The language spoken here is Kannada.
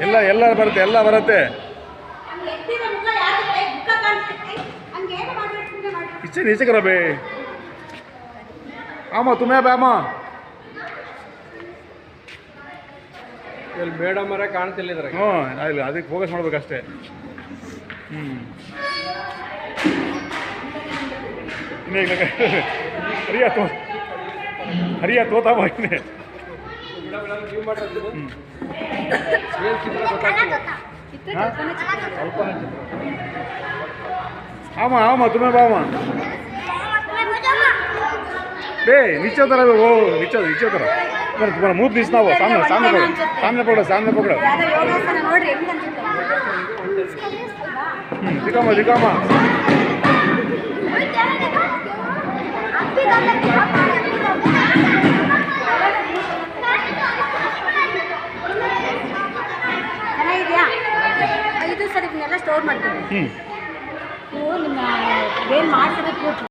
ಎಲ್ಲ ಬರುತ್ತೆ ಎಲ್ಲ ಬರುತ್ತೆ इच्छे नीचे करो बे आमा तुम्हें बे आमा ಇಲ್ಲಿ ಮೇಡಮ್ ಅವರೇ ಕಾಣ್ತಿಲ್ಲ ಇದ್ರಾಗ. ಇಲ್ಲ ಅದಕ್ಕೆ ಫೋಕಸ್ ಮಾಡ್ಬೇಕಷ್ಟೇ. ಹರಿಯ ತೋತಾ ಬಾಯಿನೇ आमा आमा तुम्हें बामा बे नीचे उतर वो नीचे नीचे उतर तुम्हारा मुंह दिसना वो सामने सामने पकड़ो सामने पकड़ो दिखामा दिखामा ಇದು ಸರ್ ಇದನ್ನೆಲ್ಲ ಸ್ಟೋರ್ ಮಾಡ್ತೀವಿ ನೀವು ನಿಮ್ಮ ಏನು ಮಾಡ್ತಿರೋದು